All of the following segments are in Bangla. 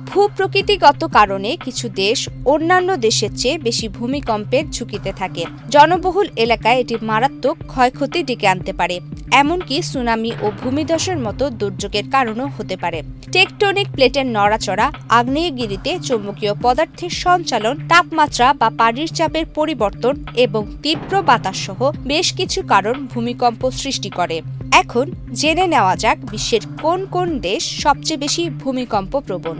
ভূপ্রকৃতিগত কারণে কিছু দেশ অন্যান্য দেশের চেয়ে বেশি ভূমিকম্পের ঝুঁকিতে থাকে। জনবহুল এলাকায় এটি মারাত্মক ক্ষয়ক্ষতি ডেকে আনতে পারে, এমনকি সুনামি ও ভূমিধসের মতো দুর্যোগের কারণও হতে পারে। টেকটনিক প্লেটের নড়াচড়া, আগ্নেয়গিরিতে চৌম্বকীয় পদার্থের সঞ্চালন, তাপমাত্রা বা পানির চাপের পরিবর্তন এবং তীব্র বাতাস সহ বেশ কিছু কারণ ভূমিকম্প সৃষ্টি করে। এখন জেনে নেওয়া যাক বিশ্বের কোন কোন দেশ সবচেয়ে বেশি ভূমিকম্প প্রবণ।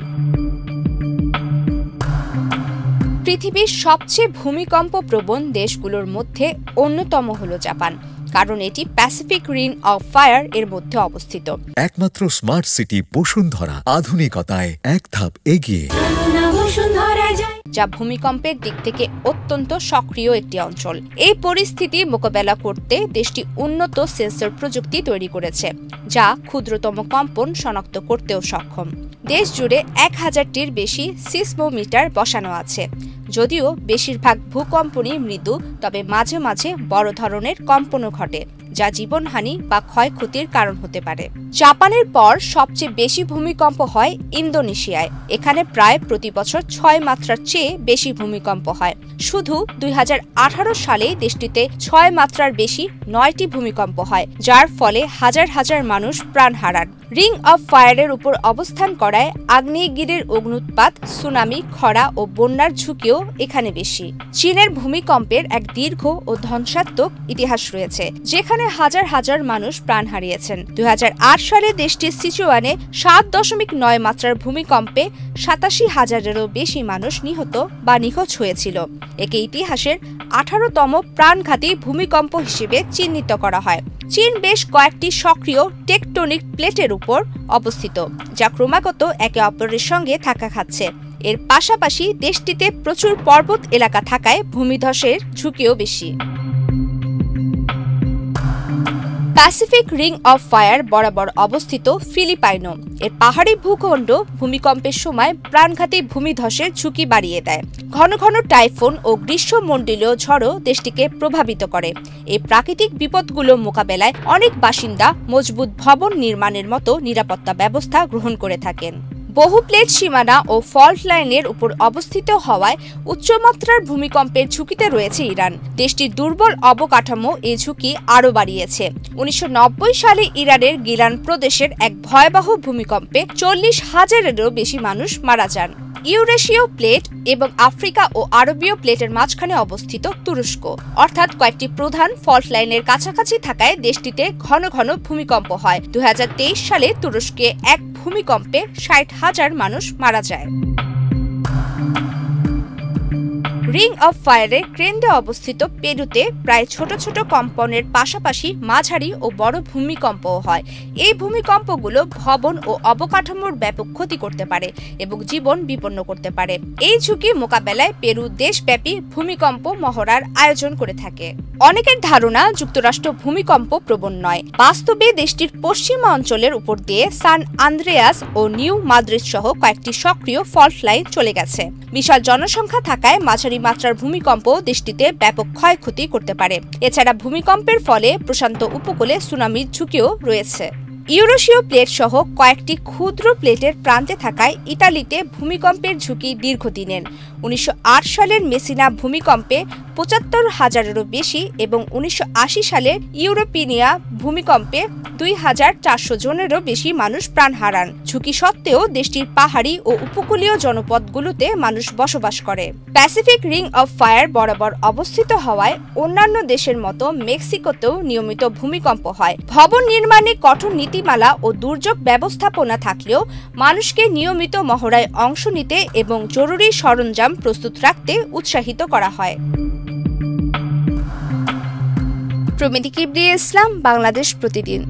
পৃথিবীর সবচেয়ে ভূমিকম্প প্রবণ দেশগুলোর মধ্যে অন্যতম হল জাপান, কারণ এটি প্যাসিফিক রিং অফ ফায়ার এর মধ্যে অবস্থিত। একমাত্র স্মার্ট সিটি বসুন্ধরা, আধুনিকতায় এক ধাপ এগিয়ে, যা ভূমিকম্পের দিক থেকে অত্যন্ত সক্রিয় একটি অঞ্চল। এই পরিস্থিতি মোকাবেলা করতে দেশটি উন্নত সেন্সর প্রযুক্তি তৈরি করেছে, যা ক্ষুদ্রতম কম্পন শনাক্ত করতেও সক্ষম। দেশ জুড়ে 1000টির বেশি সিসমোমিটার বসানো আছে। যদিও বেশিরভাগ ভূকম্পনই মৃদু, তবে মাঝে মাঝে বড় ধরনের কম্পনও ঘটে, যা জীবনহানি বা ক্ষয়ক্ষতির কারণ হতে পারে। জাপানের পর সবচেয়ে বেশি ভূমিকম্প হয় ইন্দোনেশিয়ায়। এখানে প্রায় প্রতি বছর 6 মাত্রার চেয়ে বেশি ভূমিকম্প হয়। শুধু 2018 সালে দেশটিতে 6 মাত্রার বেশি 9টি ভূমিকম্প হয়, যার ফলে হাজার হাজার মানুষ প্রাণ হারান। রিং অফ ফায়ারের উপর অবস্থান করায় আগ্নেয়গিরির অগ্নুৎপাত, সুনামি, খরা ও বন্যার ঝুঁকিও এখানে বেশি। চীনের ভূমিকম্পের এক দীর্ঘ ও ধ্বংসাত্মক ইতিহাস রয়েছে, যেখানে হাজার হাজার মানুষ প্রাণ হারিয়েছেন। 2008 সালে দেশটির সিচুয়ানে 7.9 মাত্রার ভূমিকম্পে 87,000-এরও বেশি মানুষ নিহত বা নিখোঁজ হয়েছিল। একে ইতিহাসের 18তম প্রাণঘাতী ভূমিকম্প হিসেবে চিহ্নিত করা হয়। চীন বেশ কয়েকটি সক্রিয় টেকটনিক প্লেটের উপর অবস্থিত, যা ক্রমাগত একে অপরের সঙ্গে ধাক্কা খাচ্ছে। এর পাশাপাশি দেশটিতে প্রচুর পর্বত এলাকা থাকায় ভূমিধসের ঝুঁকিও বেশি। প্যাসিফিক রিং অফ ফায়ার বরাবর অবস্থিত ফিলিপাইনো। এর পাহাড়ি ভূখণ্ড ভূমিকম্পের সময় প্রাণঘাতী ভূমিধসের ঝুঁকি বাড়িয়ে দেয়। ঘন ঘন টাইফুন ও গ্রীষ্মমণ্ডলীয় ঝড়ও দেশটিকে প্রভাবিত করে। এই প্রাকৃতিক বিপদগুলো মোকাবেলায় অনেক বাসিন্দা মজবুত ভবন নির্মাণের মতো নিরাপত্তা ব্যবস্থা গ্রহণ করে থাকেন। বহু প্লেট সীমানা ও ফল্ট লাইনের উপর অবস্থিত হওয়ায় উচ্চমাত্রার ভূমিকম্পের ঝুঁকিতে রয়েছে ইরান। দেশটির দুর্বল অবকাঠামো এই ঝুঁকি আরও বাড়িয়েছে। 1990 সালে ইরানের গিলান প্রদেশের এক ভয়াবহ ভূমিকম্পে 40,000-এরও বেশি মানুষ মারা যান। ইউরেশীয় প্লেট এবং আফ্রিকা ও আরবীয় প্লেটের মাঝখানে অবস্থিত তুরস্ক, অর্থাৎ কয়েকটি প্রধান ফল্ট লাইনের কাছাকাছি থাকায় দেশটিতে ঘন ঘন ভূমিকম্প হয়। 2023 সালে তুরস্কে এক ভূমিকম্পে 60,000 মানুষ মারা যায়। রিং অফ ফায়ারের কেন্দ্রে অবস্থিত পেরুতে প্রায় ছোট ছোট কম্পনের পাশাপাশি মাঝারি ও বড় ভূমিকম্পও হয়। এই ভূমিকম্পগুলো ভবন ও অবকাঠামোর ব্যাপক ক্ষতি করতে পারে এবং জীবন বিপন্ন করতে পারে। এই ঝুঁকি মোকাবেলায় পেরু দেশব্যাপী ভূমিকম্প মহড়ার আয়োজন করে থাকে। অনেকের ধারণা যুক্তরাষ্ট্র ভূমিকম্প প্রবণ নয়। বাস্তবে দেশটির পশ্চিমা অঞ্চলের উপর দিয়ে সান আন্দ্রেয়াস ও নিউ মাদ্রিদ সহ কয়েকটি সক্রিয় ফল্ট লাইন চলে গেছে। বিশাল জনসংখ্যা থাকায় মাঝারি মাত্রার ভূমিকম্প দেশটিতে ব্যাপক ক্ষয়ক্ষতি করতে পারে। এছাড়া ভূমিকম্পের ফলে প্রশান্ত উপকূলে সুনামির ঝুঁকিও রয়েছে। ইউরেশীয় প্লেট সহ কয়েকটি ক্ষুদ্র প্লেটের প্রান্তে থাকায় ইতালিতে ভূমিকম্পের ঝুঁকি দীর্ঘদিনের। 1908 সালের মেসিনা ভূমিকম্পে 75,000-এরও বেশি এবং 1980 সালের ইউরোপিনিয়া ভূমিকম্পে 2,400 জনেরও বেশি মানুষ প্রাণ হারান। ঝুঁকি সত্ত্বেও দেশটির পাহাড়ি ও উপকূলীয় জনপদগুলোতে মানুষ বসবাস করে। প্যাসিফিক রিং অফ ফায়ার বরাবর অবস্থিত হওয়ায় অন্যান্য দেশের মতো মেক্সিকোতেও নিয়মিত ভূমিকম্প হয়। ভবন নির্মাণে কঠোর নীতিমালা ও দুর্যোগ ব্যবস্থাপনা থাকলেও মানুষকে নিয়মিত মহড়ায় অংশ নিতে এবং জরুরি সরঞ্জাম প্রস্তুত রাখতে উৎসাহিত করা হয়। প্রমিতি কিবরিয়া ইসলাম, বাংলাদেশ প্রতিদিন।